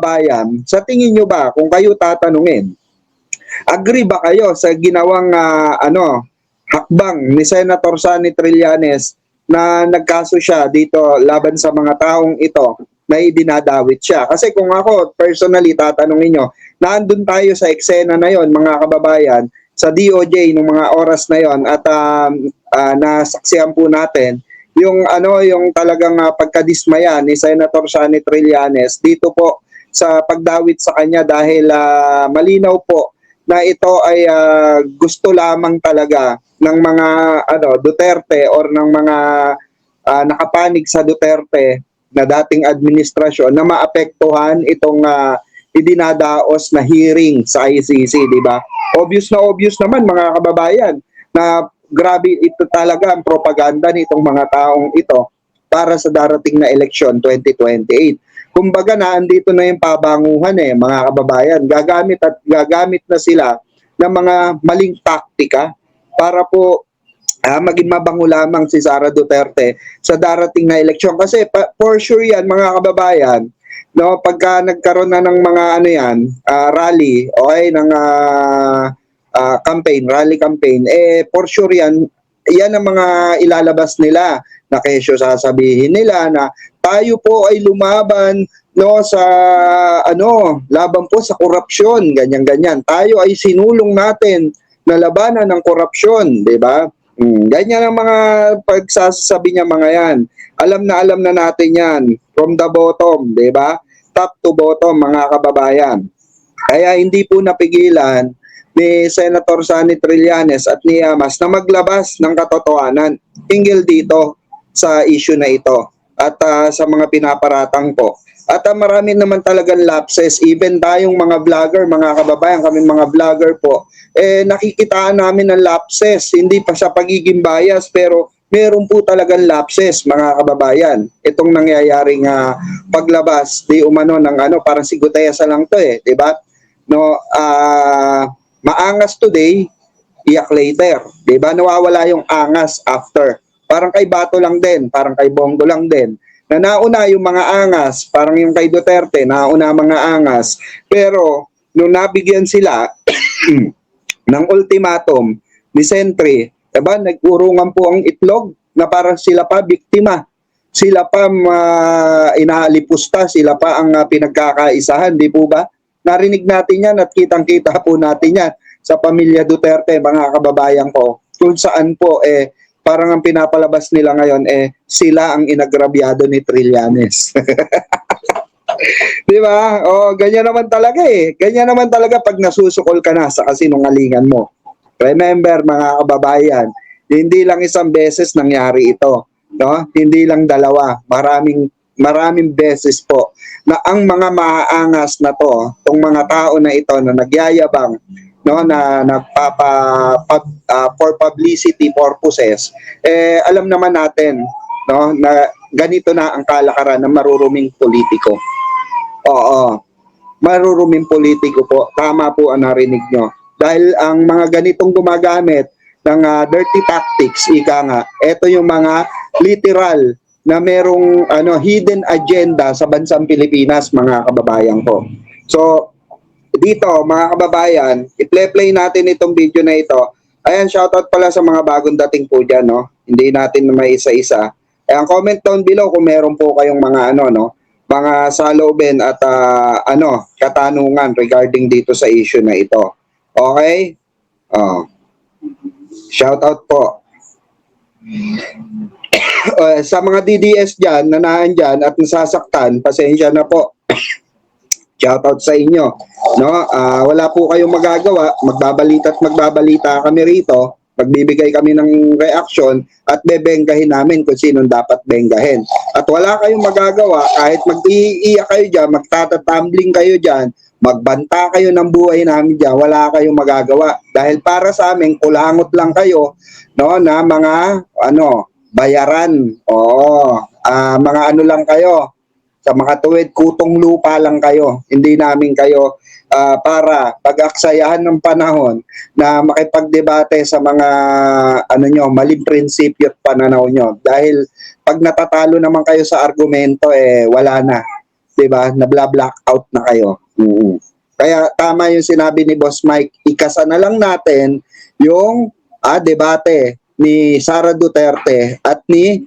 kababayan, sa tingin nyo ba, kung kayo tatanungin, agree ba kayo sa ginawang hakbang ni Senator Sonny Trillanes na nagkaso siya dito laban sa mga taong ito na idinadawit siya? Kasi kung ako personally tatanungin nyo, naandun tayo sa eksena na yon, mga kababayan, sa DOJ nung mga oras na yon, at nasaksihan po natin yung talagang pagkadismaya ni Senator Sonny Trillanes dito po sa pagdawit sa kanya dahil malinaw po na ito ay gusto lamang talaga ng mga Duterte or ng mga nakapanig sa Duterte na dating administrasyon na maapektuhan itong idinadaos na hearing sa ICC, di ba? Obvious naman mga kababayan na grabe ito talaga ang propaganda nitong mga taong ito para sa darating na eleksyon 2028. Kumbaga naandito na yung pabanguhan mga kababayan. Gagamit na sila ng mga maling taktika para po maging mabango lamang si Sara Duterte sa darating na eleksyon. Kasi for sure yan mga kababayan, no, pagka nagkaroon na ng mga rally, okay, ng rally campaign, for sure yan ang mga ilalabas nila na kesyo sasabihin nila na tayo po ay lumaban sa laban po sa korupsyon, ganyan. Tayo ay sinulong natin na labanan ng korupsyon, 'di ba? Ganyan ang mga pagsasabi niya mga yan. Alam na natin yan from the bottom, 'di ba? Top to bottom mga kababayan. Kaya hindi po napigilan ni Senator Sonny Trillanes at ni Yamas na maglabas ng katotohanan hinggil dito sa issue na ito at sa mga pinaparatang po. At marami naman talagang lapses, even tayong mga vlogger, mga kababayan, kami mga vlogger po, nakikitaan namin ng lapses, hindi pa sa pagiging bias, pero meron po talagang lapses mga kababayan. Itong nangyayaring paglabas, di umano ng parang sigutayasa lang to di ba? No, maangas today, iyak later. Diba? Nawawala yung angas after. Parang kay Bato lang din, parang kay Bongo lang din. Na nauna yung mga angas, parang yung kay Duterte, nauna mga angas. Pero, nung nabigyan sila ng ultimatum ni Sentry, diba? Nag-urungan po ang itlog na parang sila pa biktima. Sila pa inaalipusta, sila pa ang pinagkakaisahan, di po ba? Narinig natin yan at kitang-kita po natin yan sa pamilya Duterte, mga kababayan ko, kung saan po parang ang pinapalabas nila ngayon sila ang inagrabyado ni Trillanes. Di ba? Ganyan naman talaga Ganyan naman talaga pag nasusukol ka na sa kasinungalingan mo. Remember mga kababayan, hindi lang isang beses nangyari ito, no? Hindi lang dalawa, maraming beses po na ang mga maaangas na tong mga tao na ito na nagyayabang, no, na for publicity purposes, alam naman natin, no, na ganito na ang kalakaran ng maruruming politiko. Oo, maruruming politiko po. Tama po ang narinig nyo. Dahil ang mga ganitong gumagamit ng dirty tactics, ika nga, ito yung mga literal na merong hidden agenda sa bansang Pilipinas, mga kababayan ko. So, dito, mga kababayan, i-play natin itong video na ito. Ayan, shoutout pala sa mga bagong dating po dyan, no? Hindi natin na may isa-isa. Ayan, comment down below kung meron po kayong mga mga saloobin at katanungan regarding dito sa issue na ito. Okay? Shoutout po. Sa mga DDS dyan, na naandyan at nasasaktan, pasensya na po. Shoutout sa inyo. No? Wala po kayong magagawa. Magbabalita kami rito. Magbibigay kami ng reaction at bebenggahin namin kung sinong dapat benggahin. At wala kayong magagawa kahit mag-iiyak kayo dyan, magtatatumbling kayo dyan, magbanta kayo ng buhay namin dyan, wala kayong magagawa. Dahil para sa amin, kulangot lang kayo, no, na mga bayaran. Mga lang kayo. Sa mga tuwid, kutong lupa lang kayo. Hindi namin kayo para pag-aksayahan ng panahon na makipagdebate sa mga maling prinsipyo at pananaw nyo. Dahil pag natatalo naman kayo sa argumento, wala na. 'di ba? Nabla-blackout na kayo. Kaya tama yung sinabi ni Boss Mike, ikasa na lang natin yung debate ni Sara Duterte at ni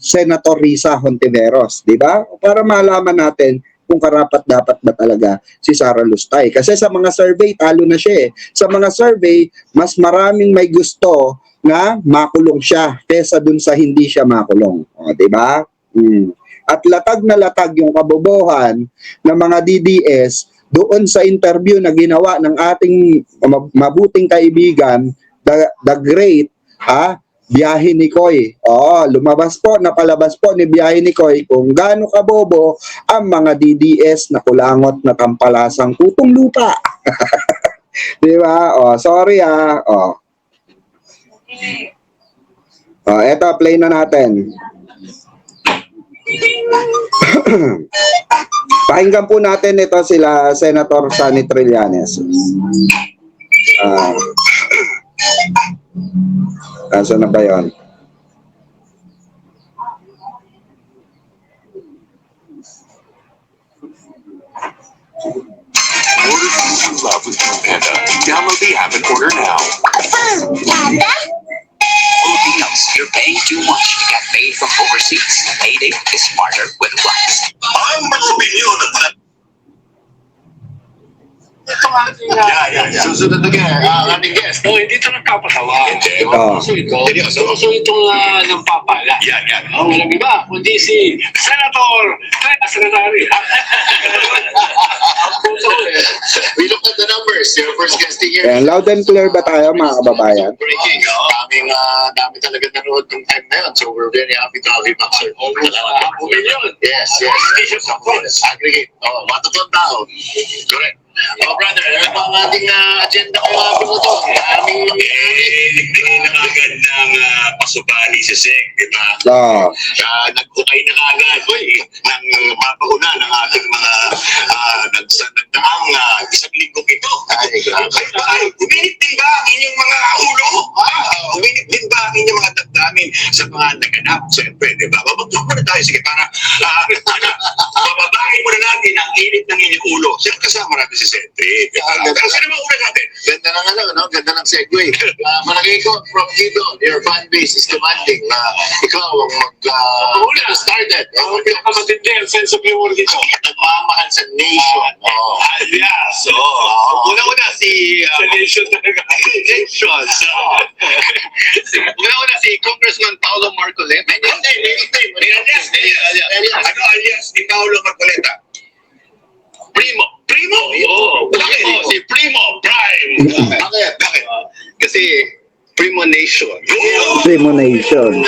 Senator Risa Hontiveros, 'di ba? Para malaman natin kung karapat-dapat ba talaga si Sara Lustay. Kasi sa mga survey, talo na siya eh. Sa mga survey, mas maraming may gusto na makulong siya kesa dun sa hindi siya makulong. O, diba? At latag na latag yung kabobohan ng mga DDS doon sa interview na ginawa ng ating mabuting kaibigan, the great, Biyahe ni Koy. Lumabas po, napalabas po ni Biyahe ni Koy kung gaano kabobo ang mga DDS na kulangot na tampalasang putong lupa. Di ba? Sorry eto, play na natin. Pakinggan po natin ito sila Senator Sonny Trillanes. Kaso na ba yun? Order food you love with Food Panda. Download the app and order now. Panda? Filipinos, you're paying too much to get paid from overseas. Payday is smarter with Flex. Ang mga opinion at mga... Susunod na ating guest. Hindi ito nagpapatawa. Hindi. So itong nagpapala. Yan. Walang iba, kundi si Senator Secretary. We look at the numbers. Your first guesting here. Ayan, loud and clear ba tayo mga kababayan? Breaking. Dami talaga nanood ng time na yun. So we're very happy to have you back, sir. Opinion. Yes. Hindi siya support. Aggregate. Matutong tao. Correct. Brother, ano pa ang ating agenda ko mga piloto? Aming Napakagandang pasubali sa SEC, di ba? Nag-ukay na kagad, nang mapauna ng ating mga nagdaang isang linggo ito. Uminit din ba ang inyong mga ulo? Uminit din ba ang inyong mga damdamin sa mga naganap? Siyempre, di ba? Babagtok muna tayo, sige, para bababahin muna natin ang init ng inyong ulo. Siyempre, kasama natin si Sentry. Pero sino ba una natin? Ganda ng ganda ng segue. Malagay ko, from dito, your fan base is demanding na ikaw ang started. Pinakamatindi ang sense of humor dito. Nagmamahal sa nation. Yes. Una-una si... Sa nation talaga. Nations. Una-una si Congressman Paolo Marcoleta. Ano alias ni Paolo Marcoleta? Primo? Bakit? Si Primo Prime. Bakit? Kasi Primo Nation. Discrimination.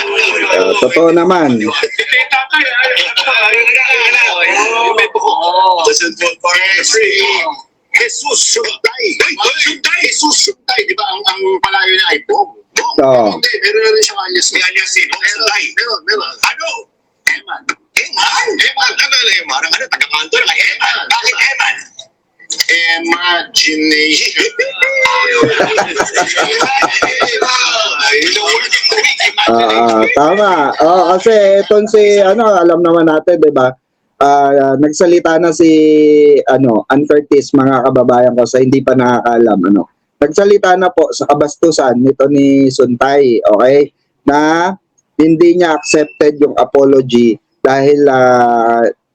Totoo naman. Listen to Jesus Suntay. Jesus Suntay. Di ba ang palayo niya ay Bong? Hindi, meron na rin siyang alias. May alias si Bong Suntay. Meron. Ano? Eman. Ano? Taga-kanto na kay Eman. Bakit Eman? Imagination. Tama. Kasi itong si alam naman natin, 'di ba? Nagsalita na si Ann Curtis, mga kababayan ko sa hindi pa nakakaalam Nagsalita na po sa kabastusan nito ni Suntay, okay? Na hindi niya accepted yung apology dahil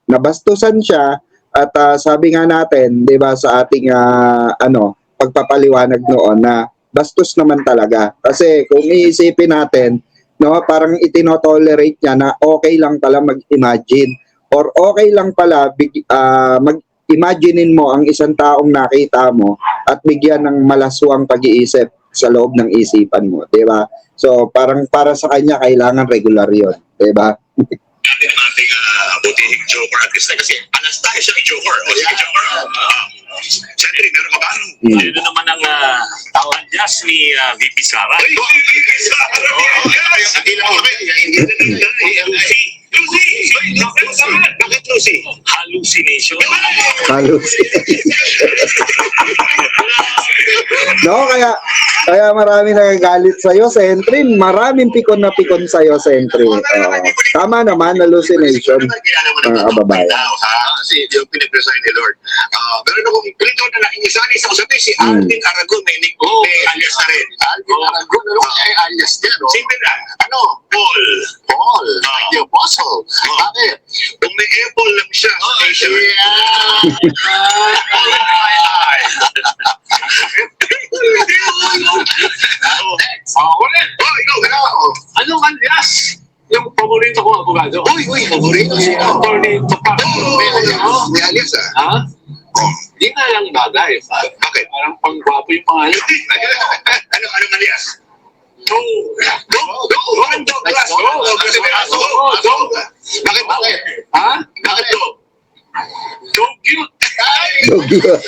nabastusan siya at sabi nga natin, 'di ba, sa ating pagpapaliwanag noon na bastos naman talaga. Kasi kung iisipin natin, parang itinotolerate niya na okay lang pala mag-imagine or okay lang pala mag-imaginein mo ang isang taong nakita mo at bigyan ng malaswang pag-iisip sa loob ng isipan mo, 'di ba? So parang para sa kanya kailangan regular 'yon, 'di ba? Natin ang ating butihing joker artist na kasi alas tayo siyang joker. O sige, joker. Siyempre, meron ka ba? Yun naman ang alias ni VP Sara. VP Sara! Yung kadila ko Lucy! Bakit Lucy? Hallucination. Kaya Kaya marami nagagalit sa'yo, Sentrin. Maraming pikon na pikon sa'yo, Sentrin. Tama naman, hallucination. Mga kababayan. Kasi yung pinag-resign ni Lord. Pero kung pinito na nakinisali sa usabi, si Alvin Aragon may alias na rin. Alvin Aragon, ano kaya alias niya, no? Simple lang. Ano? Paul. Paul. The Apostle. Bakit? Kung may apple lang siya. Ulit. Anong alias? Yung paborito ko, abogado. Uy, paborito siya. Attorney Tupac. May alias Ha? Hindi na lang bagay. Bakit? Parang pang-gwapo yung pangalan. Anong alias? Go! Bakit Douglas? Bakit? Ha? Bakit Dog? Go cute! Dugyot.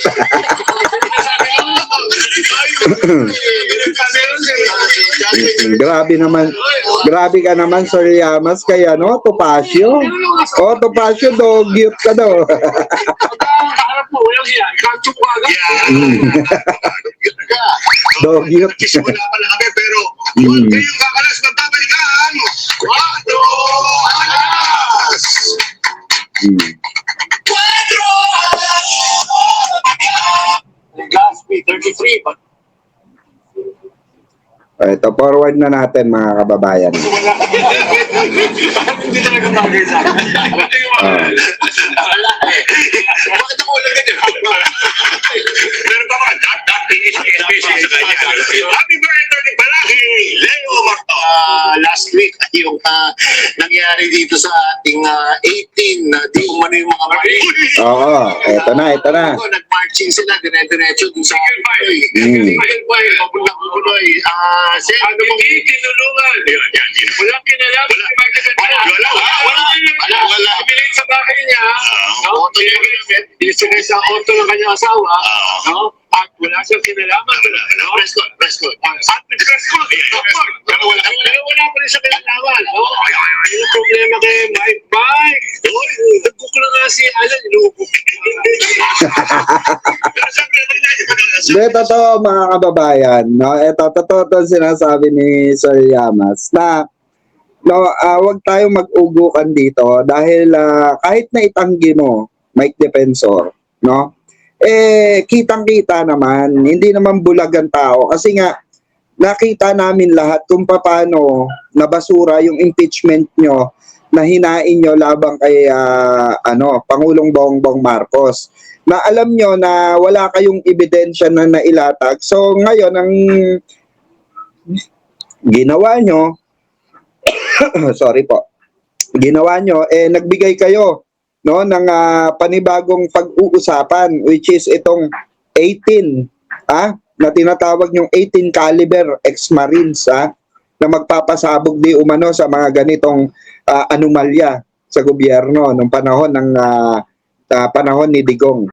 Grabe ka naman, Sir Yamas. Kaya no, Topacio. Oh, Topacio, dugyot ka daw. Harap mo, walang siya. Kanchuk ko agad. Dugyot. Kisimula pa lang kami, pero huwag kayong kakalas magpapalikaan. 4 alas! Gaspi, 33. But Ito, forward na natin, mga kababayan. hindi talaga bagay sa akin. Bakit ako ulang ganyan? Meron pa ba? Special sa kanya. Happy birthday pala kay Leo Marto. Last week, yung nangyari dito sa ating 18 na di umano yung mga marine. Oo, ito na. Nag-marching sila, dire-diretso dun sa Mm. papuntang Punoy. Ano mong tinulungan? Walang kinalaman. Wala. Pinilit sa bahay niya. No? Isinay sa auto ng kanyang asawa. No? At wala siyang kinalaman. Press code. At press ko. Pero wala pa rin siya kinalaman. No? Yung problema kay Mike. Nagbook na nga si Alan. Inuubok. Hindi, totoo, mga kababayan. No? Ito, totoo itong sinasabi ni Sir Yamas na no, wag tayong mag-ugukan dito dahil kahit na itanggi mo, Mike Defensor, no? Kitang-kita naman, hindi naman bulag ang tao kasi nga nakita namin lahat kung paano nabasura yung impeachment nyo na hinain nyo labang kay Pangulong Bongbong Marcos. Na alam nyo na wala kayong ebidensya na nailatag. So ngayon ang ginawa nyo sorry po. Ginawa nyo nagbigay kayo no ng panibagong pag-uusapan which is itong 18 na tinatawag yung 18 caliber ex-marines na magpapasabog di umano sa mga ganitong anomalya sa gobyerno nung panahon ng panahon ni Digong.